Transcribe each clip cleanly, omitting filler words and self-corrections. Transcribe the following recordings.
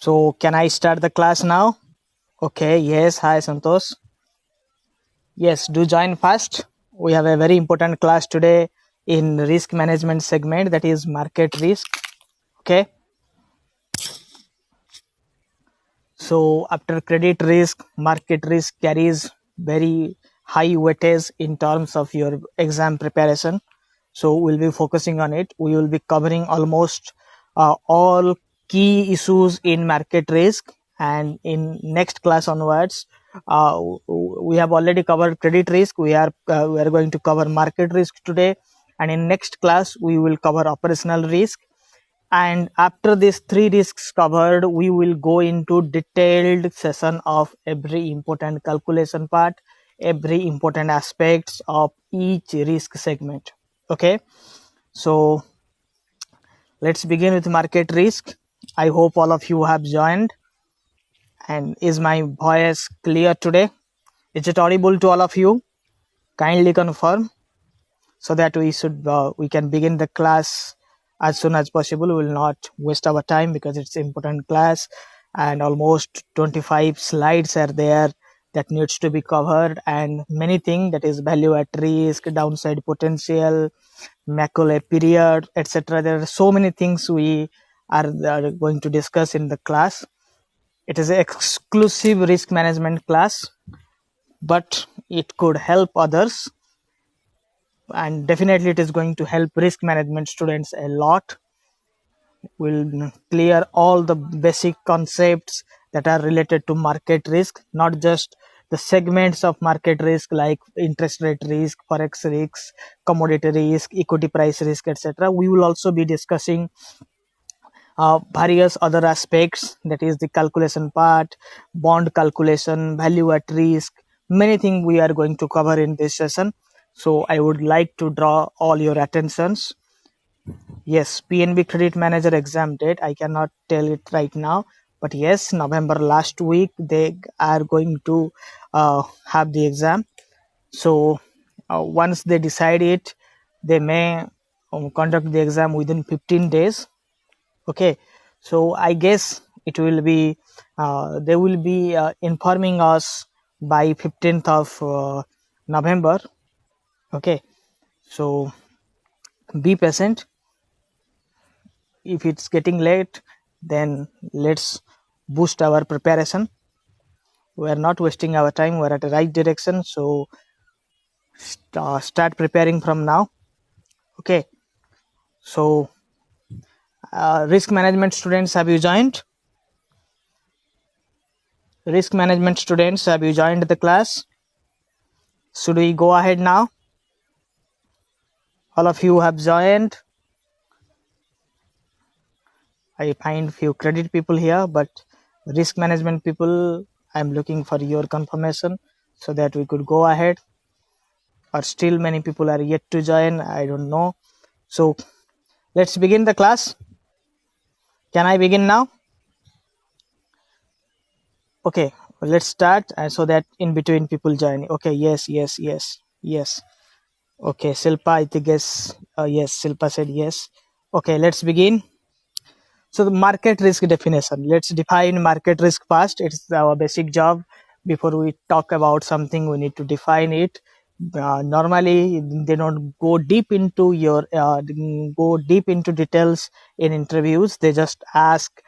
So can I start the class now? Okay, yes, hi Santosh. Yes, do join fast. We have a very important class today in risk management segment, that is market risk. Okay. So after credit risk, market risk carries very high weightage in terms of your exam preparation. So we'll be focusing on it. We will be covering almost all key issues in market risk, and in next class onwards, we have already covered credit risk. We are going to cover market risk today, and in next class we will cover operational risk. And after these three risks covered, we will go into detailed session of every important calculation part, every important aspects of each risk segment. Okay, so let's begin with market risk. I hope all of you have joined. And is my voice clear today? Is it audible to all of you? Kindly confirm, so that we can begin the class as soon as possible. We will not waste our time because it's important class, and almost 25 slides are there that needs to be covered, and many things, that is value at risk, downside potential, macro period, etc. There are so many things we are going to discuss in the class. It is an exclusive risk management class, but it could help others, and definitely it is going to help risk management students a lot. We'll clear all the basic concepts that are related to market risk, not just the segments of market risk like interest rate risk, forex risk, commodity risk, equity price risk, etc. We will also be discussing various other aspects, that is the calculation part, bond calculation, value at risk, many things we are going to cover in this session. So I would like to draw all your attentions. Yes, PNB Credit Manager exam date, I cannot tell it right now, but yes, November last week they are going to have the exam. So once they decide it, they may conduct the exam within 15 days. Okay, so I guess it will be they will be informing us by 15th of November. Okay, so be patient. If it's getting late, then let's boost our preparation. We are not wasting our time, we're at the right direction, so start preparing from now. Okay, so risk management students, have you joined? Risk management students, have you joined the class? Should we go ahead now? All of you have joined. I find few credit people here, but risk management people, I'm looking for your confirmation so that we could go ahead. Or still many people are yet to join, I don't know. So let's begin the class. Can I begin now? Okay, let's start, so that in between people join. Okay, yes. Okay, Silpa, I think yes, Silpa said yes. Okay, let's begin. So the market risk definition. Let's define market risk first. It's our basic job. Before we talk about something, we need to define it. Normally, they don't go deep into details in interviews. They just ask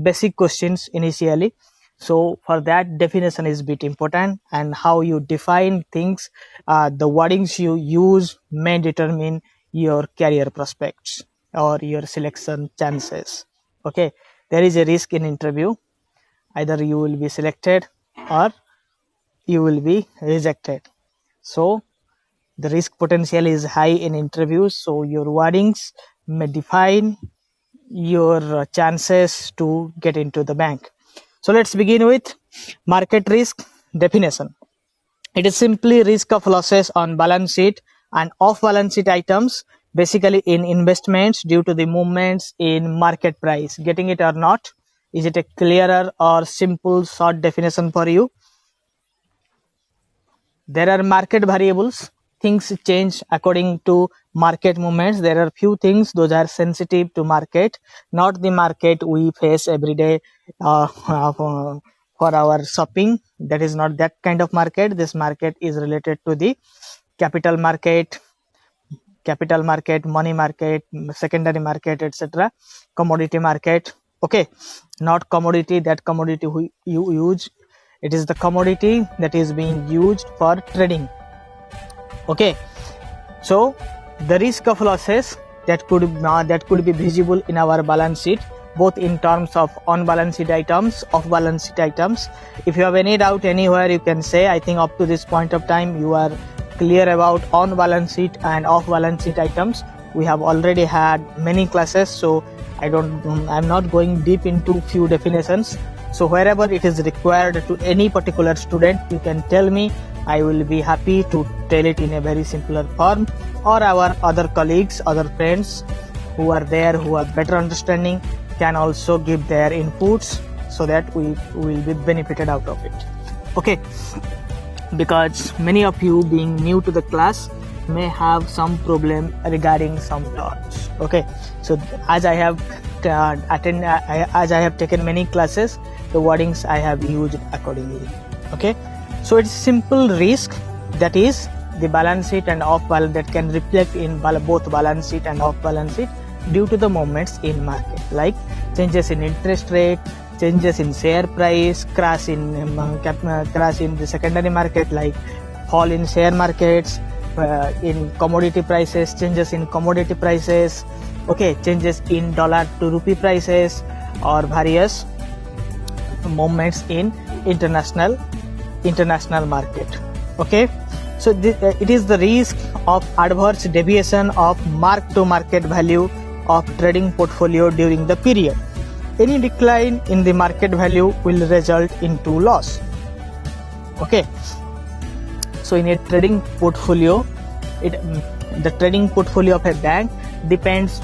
basic questions initially. So for that, definition is a bit important, and how you define things, the wordings you use may determine your career prospects or your selection chances. Okay, there is a risk in interview. Either you will be selected or you will be rejected. So the risk potential is high in interviews, so your wordings may define your chances to get into the bank. So let's begin with market risk definition. It is simply risk of losses on balance sheet and off balance sheet items, basically in investments, due to the movements in market price. Getting it or not? Is it a clearer or simple short definition for you? There are market variables things change according to market movements. There are few things those are sensitive to market, not the market we face every day for our shopping. That is not that kind of market. This market is related to the capital market, money market, secondary market, etc., commodity market. Okay, not commodity, that commodity you use. It is the commodity that is being used for trading. Okay, so the risk of losses that could be visible in our balance sheet, both in terms of on balance sheet items, off balance sheet items. If you have any doubt anywhere, you can say. I think up to this point of time you are clear about on balance sheet and off balance sheet items. We have already had many classes, so I'm not going deep into few definitions. So wherever it is required to any particular student, you can tell me. I will be happy to tell it in a very simpler form, or our other colleagues, other friends who are there, who have better understanding, can also give their inputs, so that we will be benefited out of it. Okay, because many of you being new to the class may have some problem regarding some terms. Okay, so as I have taken many classes, the wordings I have used accordingly. Okay, so it's simple risk, that is the balance sheet and off balance, that can reflect in both balance sheet and off balance sheet due to the movements in market, like changes in interest rate, changes in share price, crash in the secondary market, like fall in share markets, in commodity prices, changes in commodity prices. Okay, changes in dollar to rupee prices, or various movements in international market. Okay, so it is the risk of adverse deviation of mark to market value of trading portfolio during the period. Any decline in the market value will result into loss. Okay, so in a trading portfolio, the trading portfolio of a bank depends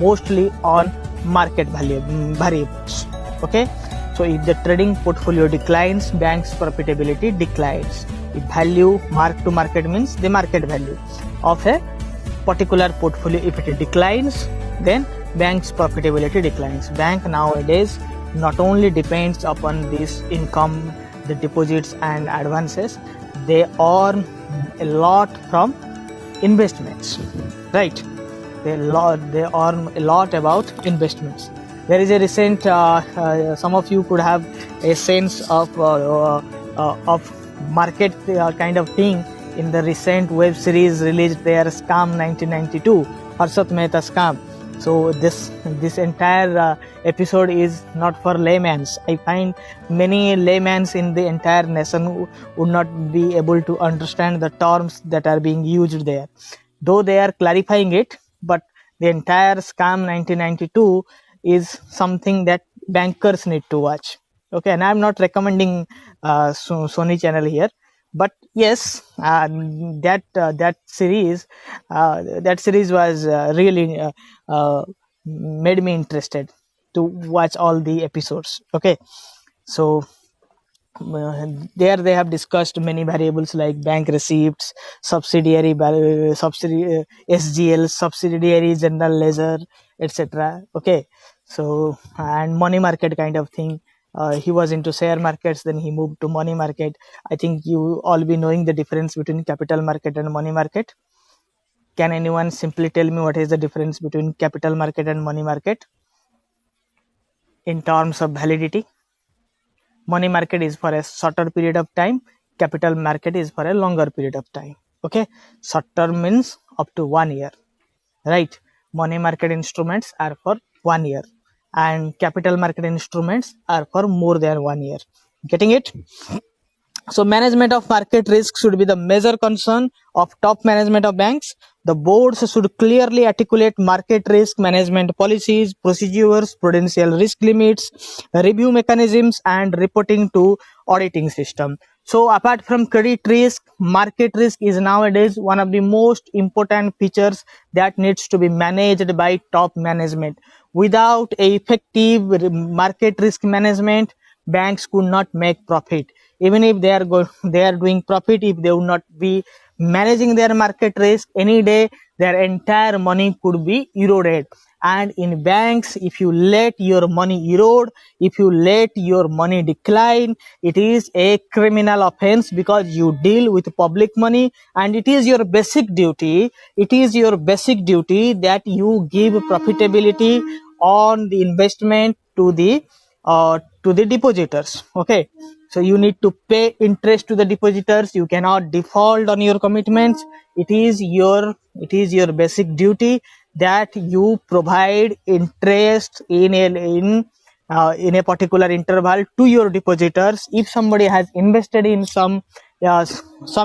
mostly on market value variables. Okay, so if the trading portfolio declines, bank's profitability declines. If value mark to market means the market value of a particular portfolio, if it declines, then bank's profitability declines. Bank nowadays not only depends upon this income, the deposits and advances, they earn a lot from investments, right? They earn a lot about investments. There is a recent, some of you could have a sense of market kind of thing in the recent web series released there, Scam 1992, Harshad Mehta Scam. So this entire episode is not for layman's. I find many layman's in the entire nation would not be able to understand the terms that are being used there, though they are clarifying it. But the entire Scam 1992 is something that bankers need to watch. Okay, and I'm not recommending Sony channel here, but yes, that series was really made me interested to watch all the episodes. Okay, so there they have discussed many variables like bank receipts, subsidiary SGL, subsidiary general ledger, etc. Okay, so and money market kind of thing. He was into share markets, then he moved to money market. I think you all be knowing the difference between capital market and money market. Can anyone simply tell me what is the difference between capital market and money market in terms of validity? Money market is for a shorter period of time. Capital market is for a longer period of time. Okay, short term means up to 1 year, right? Money market instruments are for 1 year, and capital market instruments are for more than 1 year. Getting it? So management of market risk should be the major concern of top management of banks. The boards should clearly articulate market risk management policies, procedures, prudential risk limits, review mechanisms, and reporting to auditing system. So apart from credit risk, market risk is nowadays one of the most important features that needs to be managed by top management. Without a effective market risk management, banks could not make profit. Even if they are doing profit, if they would not be managing their market risk, any day their entire money could be eroded. And in banks, if you let your money erode, if you let your money decline, it is a criminal offense because you deal with public money, and it is your basic duty. It is your basic duty that you give profitability on the investment to the depositors. Okay, so you need to pay interest to the depositors. You cannot default on your commitments. It is your basic duty that you provide interest in a particular interval to your depositors. If somebody has invested in some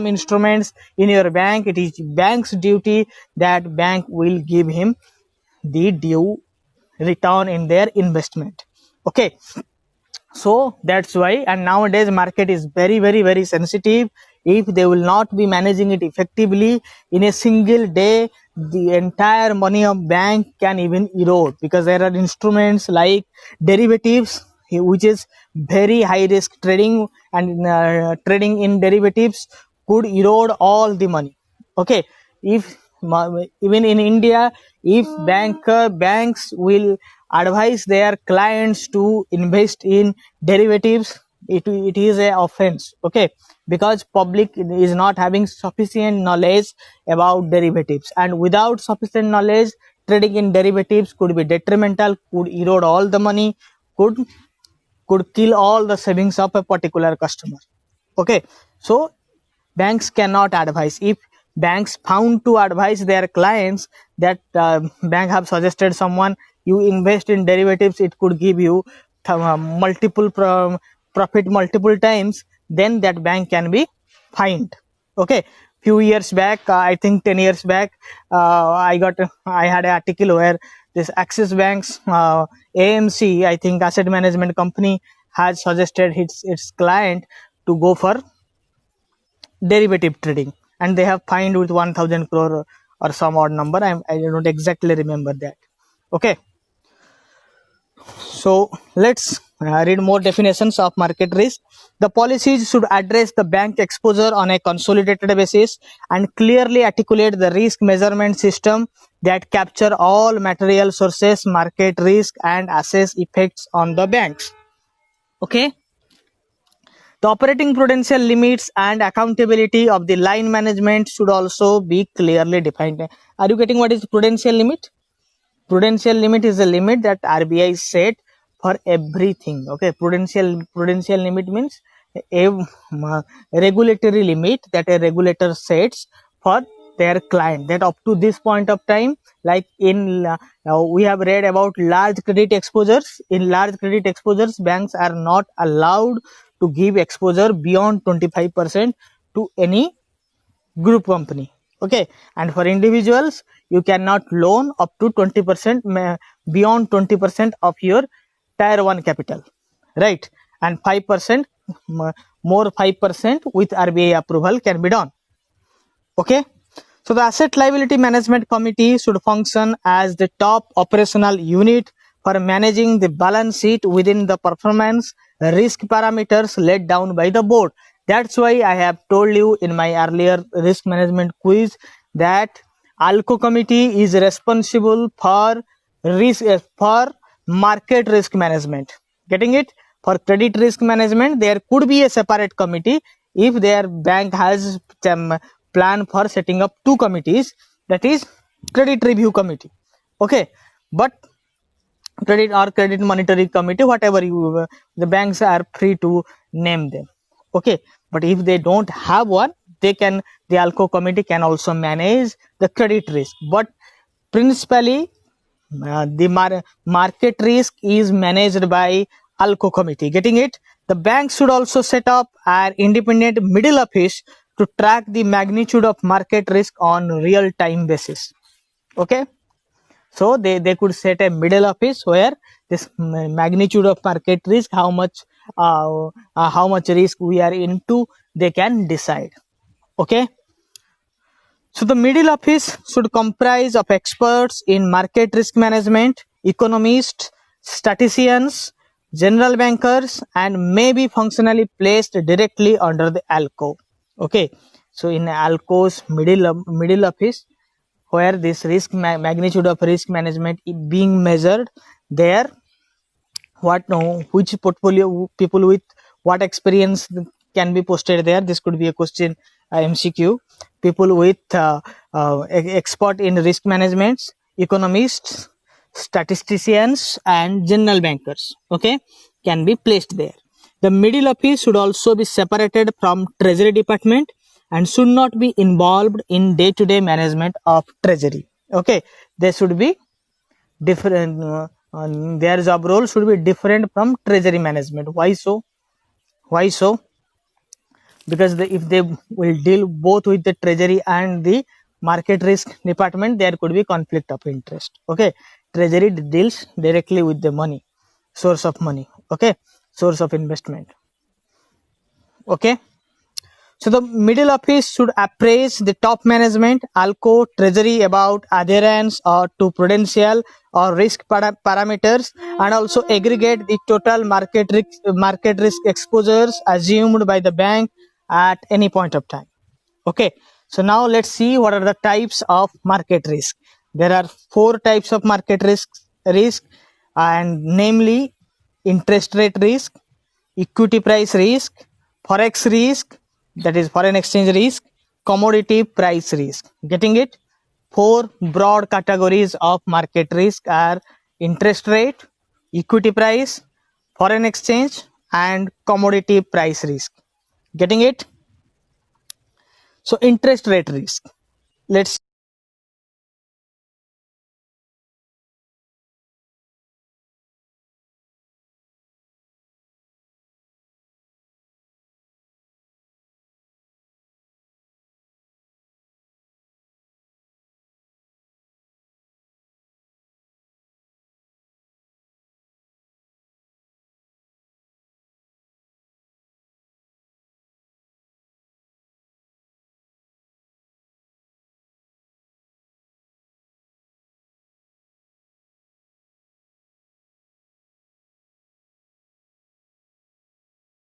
instruments in your bank, it is bank's duty that bank will give him the due return in their investment. Okay, so that's why. And nowadays market is very, very, very sensitive. If they will not be managing it effectively, in a single day the entire money of bank can even erode, because there are instruments like derivatives, which is very high risk trading, and trading in derivatives could erode all the money. Okay, if even in India, if banks will advise their clients to invest in derivatives, it is a offense. Okay, because public is not having sufficient knowledge about derivatives, and without sufficient knowledge, trading in derivatives could be detrimental, could erode all the money, could kill all the savings of a particular customer. Okay, so banks cannot advise. If banks found to advise their clients that bank have suggested someone, you invest in derivatives, it could give you multiple profit multiple times, then that bank can be fined. Okay, few years back, I think 10 years back, I had an article where this Axis Bank's AMC, I think asset management company, has suggested its client to go for derivative trading, and they have fined with 1000 crore or some odd number. I don't exactly remember that. Okay, so let's read more definitions of market risk. The policies should address the bank exposure on a consolidated basis and clearly articulate the risk measurement system that capture all material sources, market risk, and assess effects on the banks. Okay, the operating prudential limits and accountability of the line management should also be clearly defined. Are you getting what is prudential limit? Prudential limit is a limit that RBI set for everything. Okay, prudential limit means a regulatory limit that a regulator sets for their client, that up to this point of time, like in we have read about large credit exposures. In large credit exposures, banks are not allowed to give exposure beyond 25% to any group company. Okay, and for individuals, you cannot loan up to 20%, beyond 20% of your tier 1 capital, right? And 5%, more 5% with RBI approval can be done. Okay, so the asset liability management committee should function as the top operational unit for managing the balance sheet within the performance risk parameters laid down by the board. That's why I have told you in my earlier risk management quiz that ALCO committee is responsible for market risk management. Getting it? For credit risk management, there could be a separate committee if their bank has plan for setting up two committees, that is credit review committee. Okay, but credit monitoring committee, whatever the banks are free to name them. Okay, but if they don't have one, the ALCO committee can also manage the credit risk, but principally the market risk is managed by ALCO committee. Getting it? The bank should also set up an independent middle office to track the magnitude of market risk on real time basis. Okay, so they could set a middle office where this magnitude of market risk, how much risk we are into, they can decide. Okay, so the middle office should comprise of experts in market risk management, economists, statisticians, general bankers, and may be functionally placed directly under the ALCO. Okay, So in ALCO's middle office, where this magnitude of risk management is being measured, there which portfolio people with what experience can be posted there. This could be a question, MCQ. People with expert in risk management, economists, statisticians, and general bankers, okay, can be placed there. The middle office should also be separated from treasury department and should not be involved in day-to-day management of treasury. Okay, they should be different. Their job role should be different from treasury management. Why so? Because if they will deal both with the treasury and the market risk department, there could be conflict of interest. Okay, treasury deals directly with the money, source of money, okay, source of investment. Okay, so the middle office should appraise the top management, ALCO, treasury about adherence or to prudential or risk parameters, and also aggregate the total market risk exposures assumed by the bank at any point of time. Okay, so now let's see what are the types of market risk. There are 4 types of market risk, and namely interest rate risk, equity price risk, forex risk, that is foreign exchange risk, commodity price risk. Getting it? 4 broad categories of market risk are interest rate, equity price, foreign exchange, and commodity price risk. Getting it? So interest rate risk. Let's